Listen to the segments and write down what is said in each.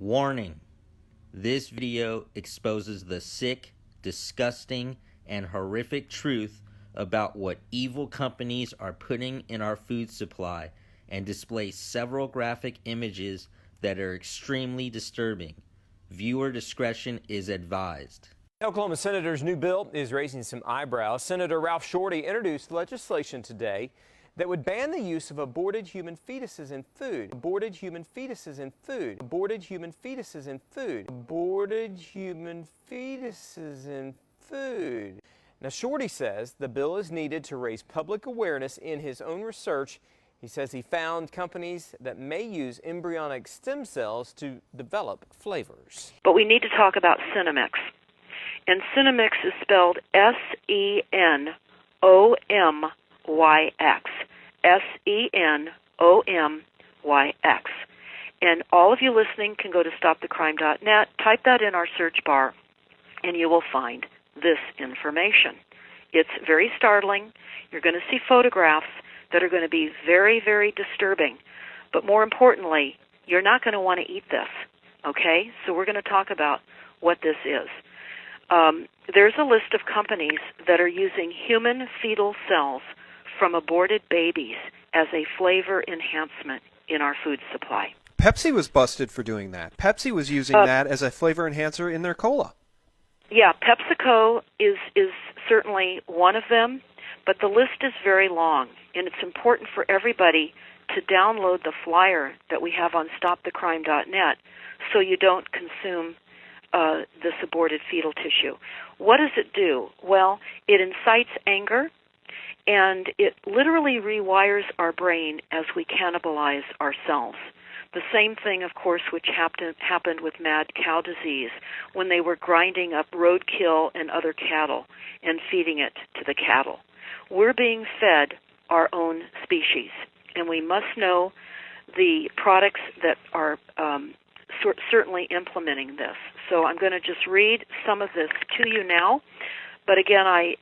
Warning: this video exposes the sick, disgusting, and horrific truth about what evil companies are putting in our food supply and displays several graphic images that are extremely disturbing. Viewer discretion is advised. Oklahoma Senator's new bill is raising some eyebrows. Senator Ralph Shorty introduced legislation today that would ban the use of aborted human fetuses in food. Aborted human fetuses in food. Aborted human fetuses in food. Aborted human fetuses in food. Now, Shorty says the bill is needed to raise public awareness. In his own research, he says he found companies that may use embryonic stem cells to develop flavors. But we need to talk about Cinnamix. And Cinnamix is spelled Senomyx. Senomyx. And all of you listening can go to stopthecrime.net, type that in our search bar, and you will find this information. It's very startling. You're going to see photographs that are going to be very, very disturbing. But more importantly, you're not going to want to eat this, okay? So we're going to talk about what this is. There's a list of companies that are using human fetal cells from aborted babies as a flavor enhancement in our food supply. Pepsi was busted for doing that. Pepsi was using that as a flavor enhancer in their cola. Yeah, PepsiCo is certainly one of them, but the list is very long, and it's important for everybody to download the flyer that we have on stopthecrime.net so you don't consume this aborted fetal tissue. What does it do? Well, it incites anger, and it literally rewires our brain as we cannibalize ourselves. The same thing, of course, which happened with mad cow disease when they were grinding up roadkill and other cattle and feeding it to the cattle. We're being fed our own species, and we must know the products that are certainly implementing this. So I'm going to just read some of this to you now. But again, I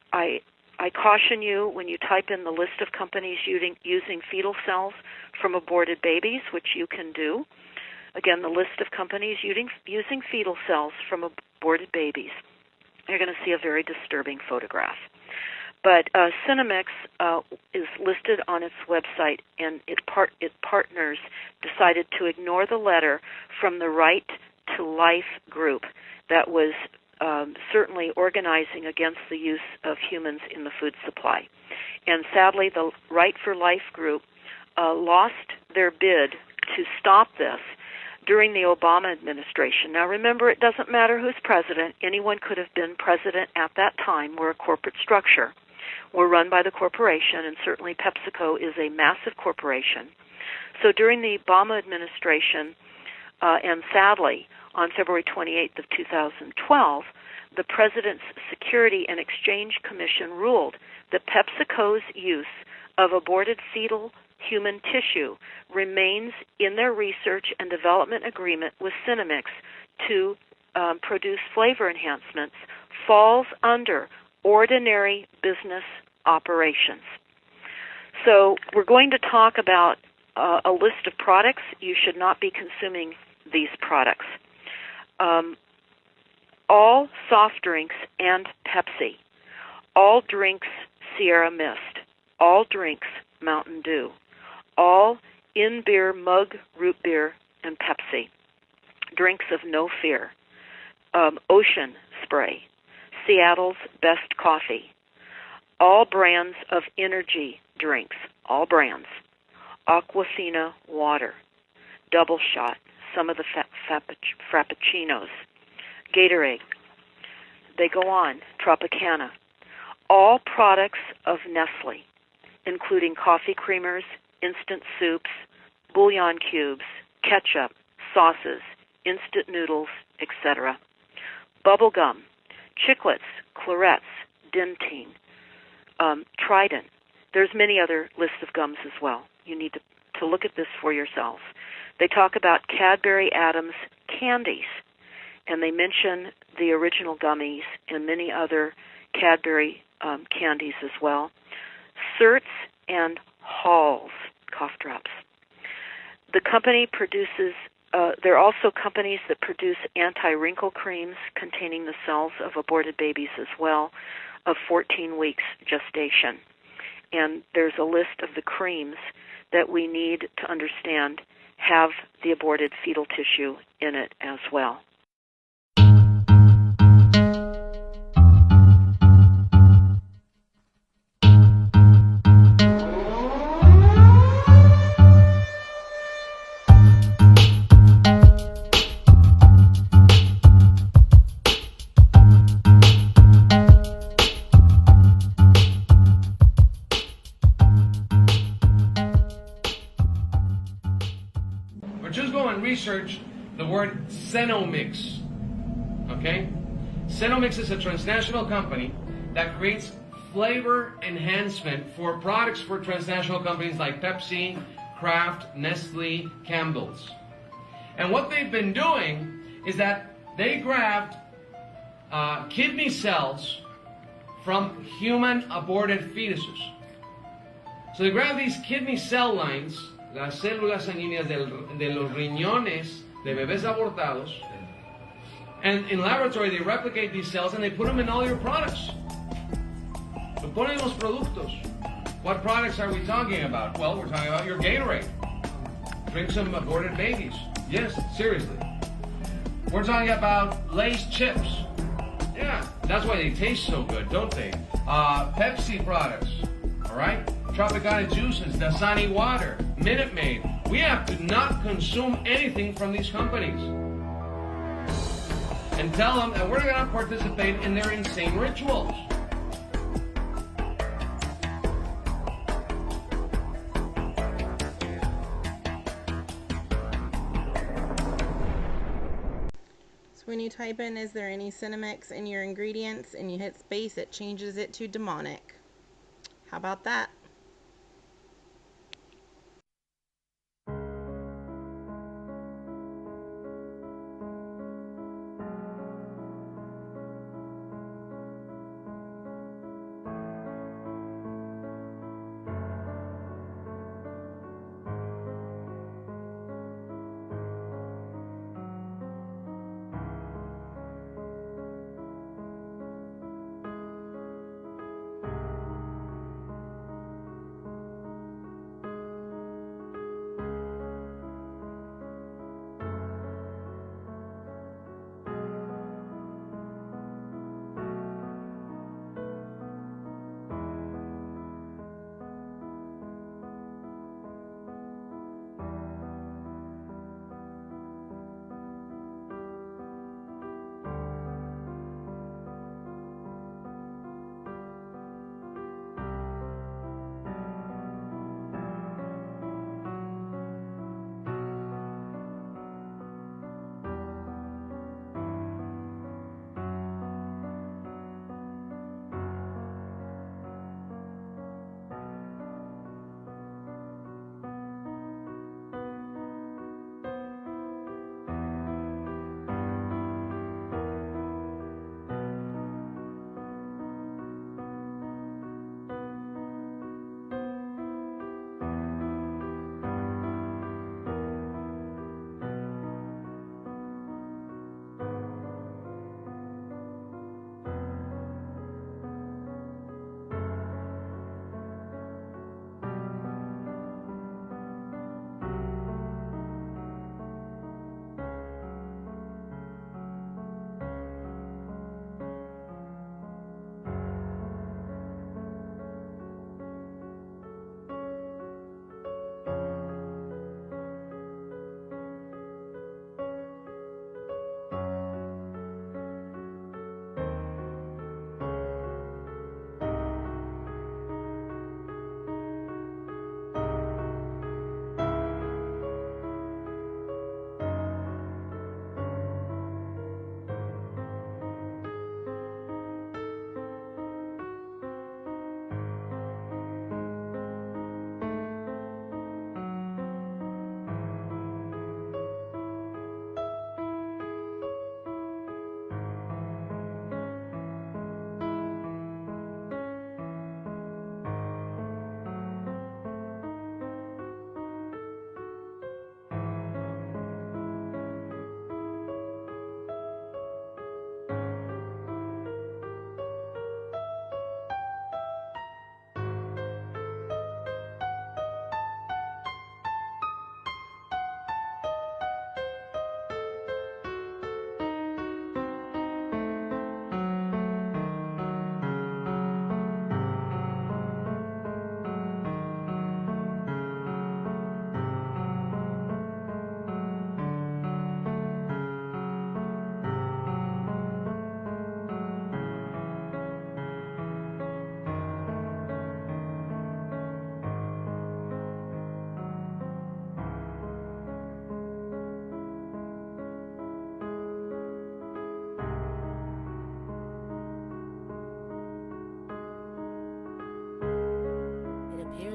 caution you when you type in the list of companies using fetal cells from aborted babies, which you can do. Again, the list of companies using fetal cells from aborted babies. You're going to see a very disturbing photograph. But Cinnamix is listed on its website, and its partners decided to ignore the letter from the Right to Life group that was certainly organizing against the use of humans in the food supply. And sadly, the Right for Life group lost their bid to stop this during the Obama administration. Now remember, it doesn't matter who's president. Anyone could have been president at that time. We're a corporate structure. We're run by the corporation, and certainly PepsiCo is a massive corporation. So during the Obama administration, and sadly, on February 28th of 2012, the President's Security and Exchange Commission ruled that PepsiCo's use of aborted fetal human tissue remains in their research and development agreement with Cinnamix to produce flavor enhancements, falls under ordinary business operations. So we're going to talk about a list of products. You should not be consuming these products. All soft drinks and Pepsi. All drinks Sierra Mist. All drinks Mountain Dew. All in-beer mug root beer and Pepsi. Drinks of No Fear. Ocean Spray. Seattle's Best Coffee. All brands of energy drinks. All brands. Aquafina water. Double Shot. Some of the Frappuccinos. Gatorade. They go on. Tropicana. All products of Nestle, including coffee creamers, instant soups, bouillon cubes, ketchup, sauces, instant noodles, etc. Bubble gum, Chiclets, Clarets, Dentyne, Trident. There's many other lists of gums as well. You need to look at this for yourselves. They talk about Cadbury Adams candies, and they mention the original gummies and many other Cadbury candies as well. Certs and Halls cough drops. The company produces There are also companies that produce anti-wrinkle creams containing the cells of aborted babies as well, of 14 weeks gestation. And there's a list of the creams that we need to understand have the aborted fetal tissue in it as well. But just go and research the word Cenomix. Okay? Cenomix is a transnational company that creates flavor enhancement for products for transnational companies like Pepsi, Kraft, Nestle, Campbell's. And what they've been doing is that they grabbed kidney cells from human aborted fetuses. So they grab these kidney cell lines, las células sanguíneas de los riñones de bebés abortados, and in laboratory they replicate these cells and they put them in all your products. Lo ponen en los productos. What products are we talking about? Well, we're talking about your Gatorade. Drink some aborted babies. Yes, seriously. We're talking about Lay's chips. Yeah, that's why they taste so good, don't they? Pepsi products, all right? Tropicana juices, Dasani water, Minute Maid. We have to not consume anything from these companies. And tell them that we're not going to participate in their insane rituals. So when you type in, is there any Cinemix in your ingredients, and you hit space, it changes it to demonic. How about that?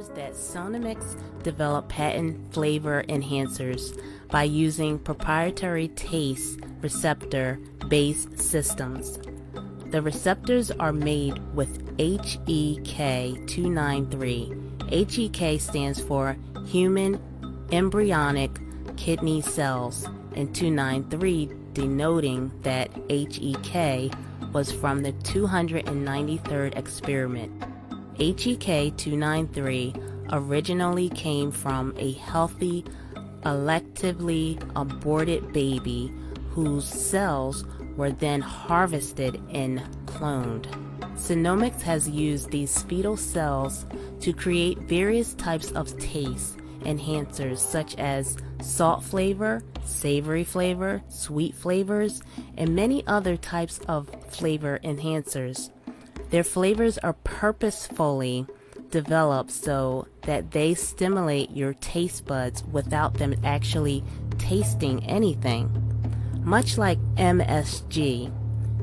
appears that Sonomix developed patent flavor enhancers by using proprietary taste receptor-based systems. The receptors are made with HEK293. HEK stands for Human Embryonic Kidney Cells, and 293 denoting that HEK was from the 293rd experiment. HEK293 originally came from a healthy, electively aborted baby whose cells were then harvested and cloned. Sonomix has used these fetal cells to create various types of taste enhancers such as salt flavor, savory flavor, sweet flavors, and many other types of flavor enhancers. Their flavors are purposefully developed so that they stimulate your taste buds without them actually tasting anything. Much like MSG,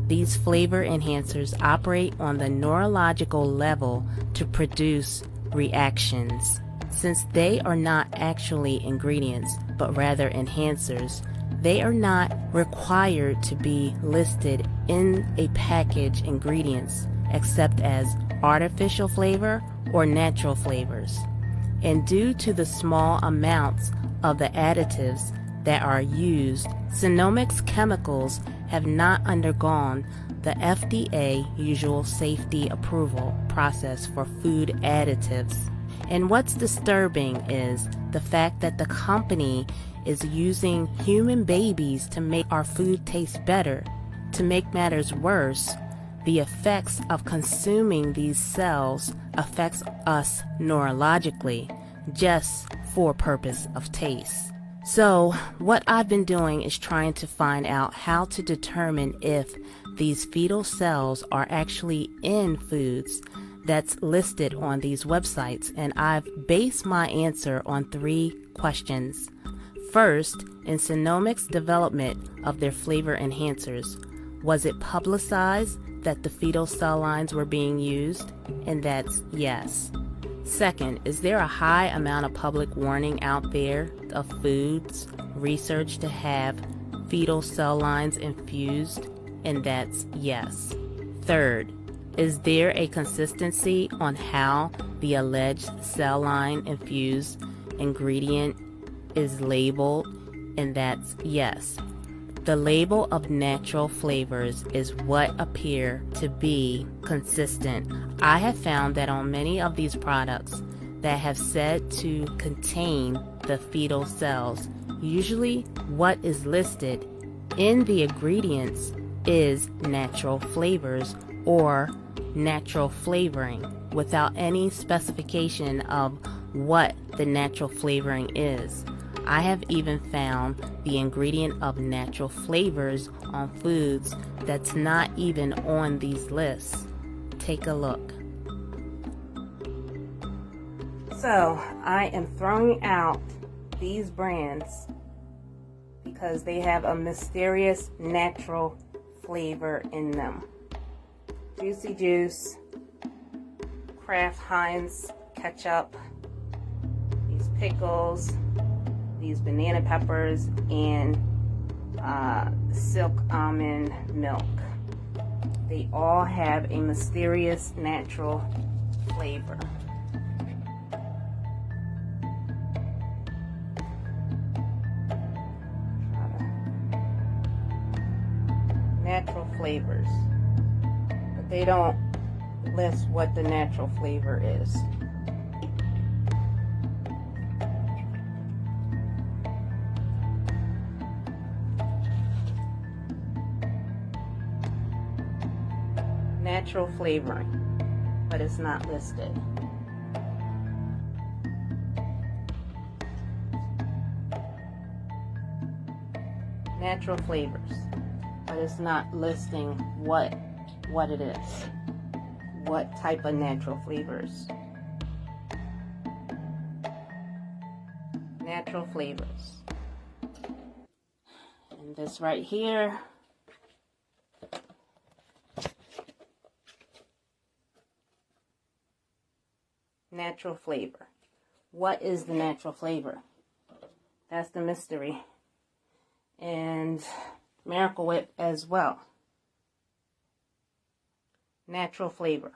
these flavor enhancers operate on the neurological level to produce reactions. Since they are not actually ingredients, but rather enhancers, they are not required to be listed in a package ingredients except as artificial flavor or natural flavors. And due to the small amounts of the additives that are used, Sonomix chemicals have not undergone the FDA usual safety approval process for food additives. And what's disturbing is the fact that the company is using human babies to make our food taste better. To make matters worse, the effects of consuming these cells affects us neurologically, just for purpose of taste. So what I've been doing is trying to find out how to determine if these fetal cells are actually in foods that's listed on these websites, and I've based my answer on 3 questions. First, in Sonomix development of their flavor enhancers, was it publicized that the fetal cell lines were being used? And that's yes. Second, is there a high amount of public warning out there of foods researched to have fetal cell lines infused? And that's yes. Third, is there a consistency on how the alleged cell line infused ingredient is labeled? And that's yes. The label of natural flavors is what appear to be consistent. I have found that on many of these products that have said to contain the fetal cells, usually what is listed in the ingredients is natural flavors or natural flavoring without any specification of what the natural flavoring is. I have even found the ingredient of natural flavors on foods that's not even on these lists. Take a look. So I am throwing out these brands because they have a mysterious natural flavor in them. Juicy Juice, Kraft Heinz ketchup, these pickles, these banana peppers, and Silk almond milk. They all have a mysterious natural flavor. Natural flavors, but they don't list what the natural flavor is. Natural flavoring, but it's not listed. Natural flavors, but it's not listing what it is. What type of natural flavors? Natural flavors. And this right here, natural flavor. What is the natural flavor? That's the mystery. And Miracle Whip as well. Natural flavor.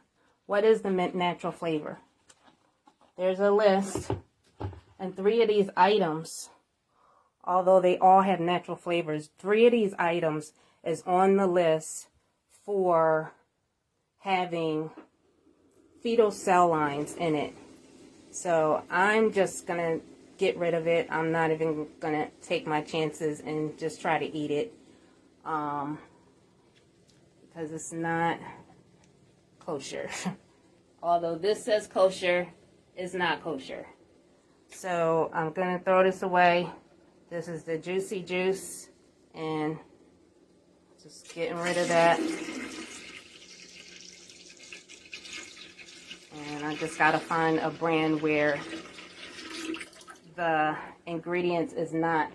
What is the natural flavor? There's a list, and 3 of these items, although they all have natural flavors, 3 of these items is on the list for having fetal cell lines in it. So I'm just going to get rid of it. I'm not even going to take my chances and just try to eat it. Because it's not kosher. Although this says kosher, it's not kosher. So I'm going to throw this away. This is the Juicy Juice. And just getting rid of that. And I just got to find a brand where the ingredients is not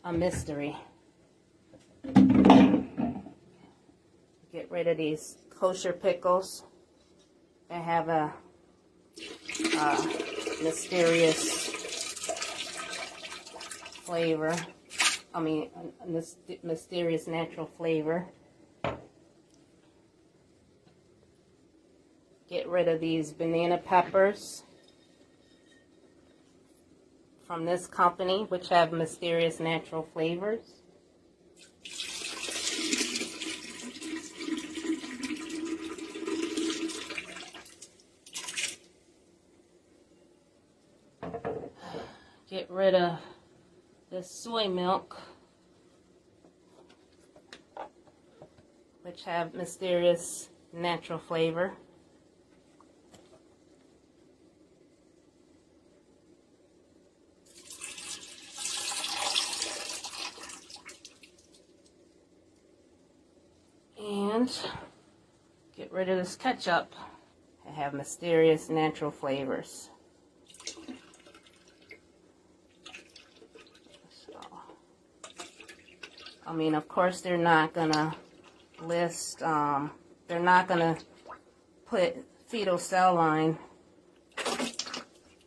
a mystery. Get rid of these kosher pickles that have a mysterious flavor. I mean, a mysterious natural flavor. Get rid of these banana peppers from this company, which have mysterious natural flavors. Get rid of this soy milk, which have mysterious natural flavor. And get rid of this ketchup that have mysterious natural flavors. I mean, of course, they're not gonna list, they're not gonna put fetal cell line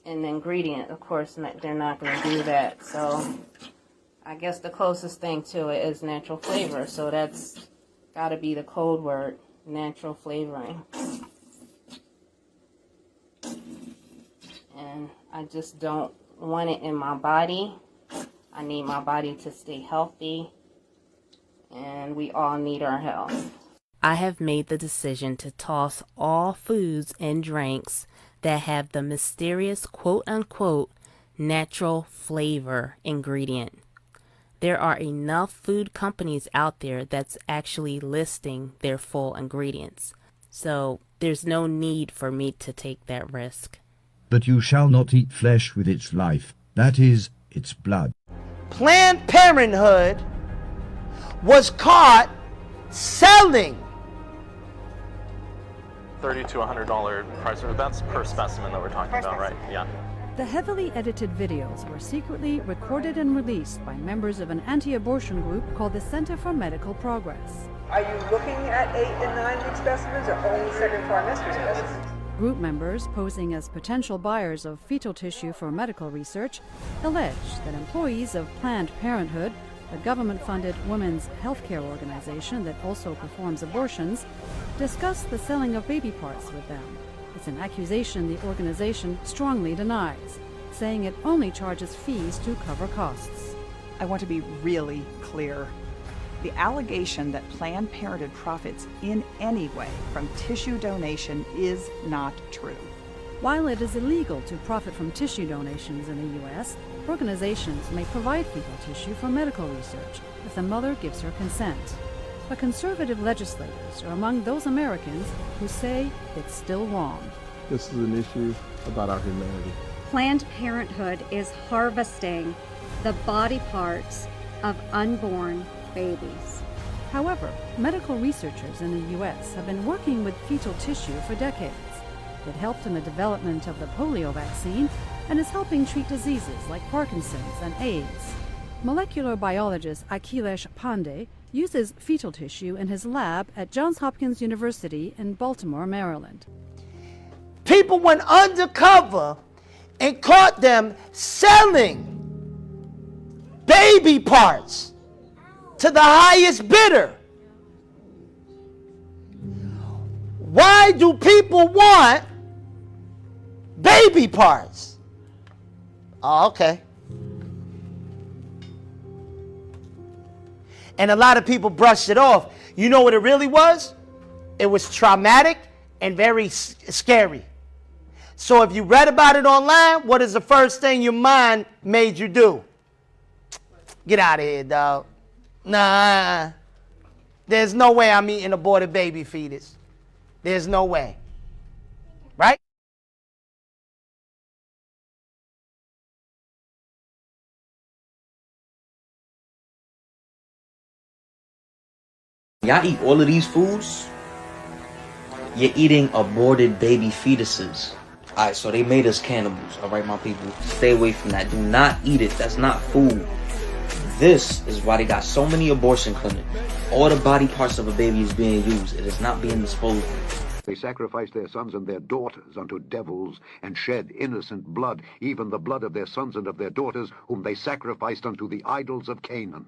in the ingredient. Of course, they're not gonna do that. So I guess the closest thing to it is natural flavor. So that's gotta be the code word, natural flavoring. And I just don't want it in my body. I need my body to stay healthy. And we all need our health. I have made the decision to toss all foods and drinks that have the mysterious quote-unquote natural flavor ingredient. There are enough food companies out there that's actually listing their full ingredients. So there's no need for me to take that risk. But you shall not eat flesh with its life, that is, its blood. Planned Parenthood was caught selling $30 to $100 price. That's per specimen that we're talking about, right? Yeah. The heavily edited videos were secretly recorded and released by members of an anti-abortion group called the Center for Medical Progress. Are you looking at 8 and 9 week specimens or only second trimester specimens? Group members posing as potential buyers of fetal tissue for medical research allege that employees of Planned Parenthood, a government-funded women's healthcare organization that also performs abortions, discussed the selling of baby parts with them. It's an accusation the organization strongly denies, saying it only charges fees to cover costs. I want to be really clear. The allegation that Planned Parenthood profits in any way from tissue donation is not true. While it is illegal to profit from tissue donations in the U.S., organizations may provide fetal tissue for medical research if the mother gives her consent. But conservative legislators are among those Americans who say it's still wrong. This is an issue about our humanity. Planned Parenthood is harvesting the body parts of unborn babies. However, medical researchers in the U.S. have been working with fetal tissue for decades. It helped in the development of the polio vaccine and is helping treat diseases like Parkinson's and AIDS. Molecular biologist Akhilesh Pandey uses fetal tissue in his lab at Johns Hopkins University in Baltimore, Maryland. People went undercover and caught them selling baby parts to the highest bidder. Why do people want baby parts? Oh, okay. And a lot of people brushed it off. You know what it really was? It was traumatic and very scary. So if you read about it online, what is the first thing your mind made you do? Get out of here, dog. Nah. There's no way I'm eating aborted baby fetus. There's no way. Right? Y'all eat all of these foods, you're eating aborted baby fetuses. Alright, so they made us cannibals, alright, my people? Stay away from that. Do not eat it. That's not food. This is why they got so many abortion clinics. All the body parts of a baby is being used. It is not being disposed of. They sacrificed their sons and their daughters unto devils and shed innocent blood, even the blood of their sons and of their daughters, whom they sacrificed unto the idols of Canaan.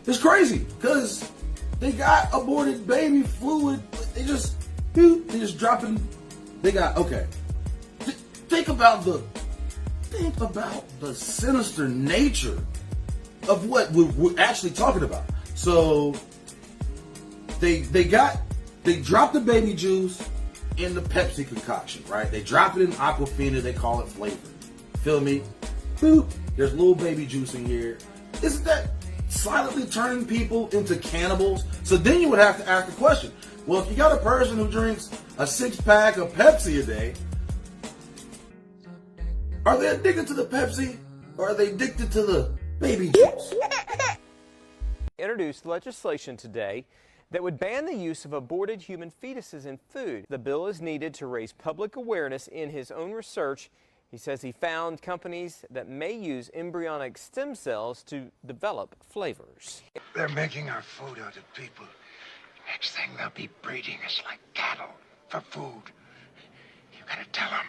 It's crazy, because they got aborted baby fluid. They just dropping. They got, okay. Think about the sinister nature of what we're actually talking about. So they dropped the baby juice in the Pepsi concoction, right? They drop it in Aquafina, they call it flavor. Feel me? Boop. There's little baby juice in here. Isn't that silently turning people into cannibals? So then you would have to ask the question, well, if you got a person who drinks a 6-pack of Pepsi a day, are they addicted to the Pepsi or are they addicted to the baby juice? Introduced legislation today that would ban the use of aborted human fetuses in food. The bill is needed to raise public awareness. In his own research, he says he found companies that may use embryonic stem cells to develop flavors. They're making our food out of people. Next thing they'll be breeding us like cattle for food. You gotta tell them.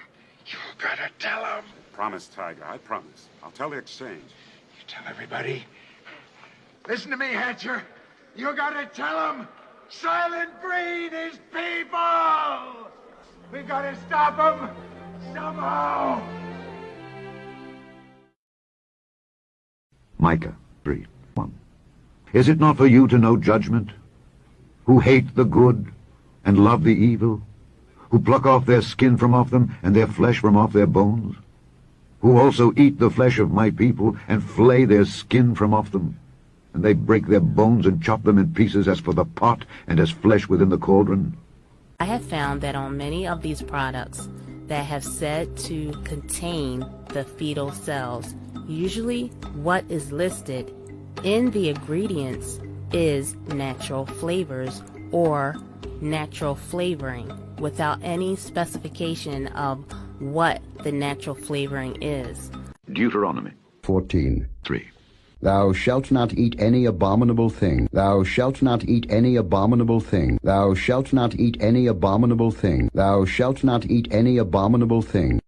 You gotta tell them. Promise, Tiger. I promise. I'll tell the exchange. You tell everybody. Listen to me, Hatcher. You gotta tell them. Silent breed is people. We gotta stop them somehow. Micah 3:1. Is it not for you to know judgment, who hate the good and love the evil, who pluck off their skin from off them and their flesh from off their bones, who also eat the flesh of my people and flay their skin from off them, and they break their bones and chop them in pieces as for the pot and as flesh within the cauldron? I have found that on many of these products that have said to contain the fetal cells, usually what is listed in the ingredients is natural flavors or natural flavoring without any specification of what the natural flavoring is. Deuteronomy 14:3. Thou shalt not eat any abominable thing. Thou shalt not eat any abominable thing. Thou shalt not eat any abominable thing. Thou shalt not eat any abominable thing.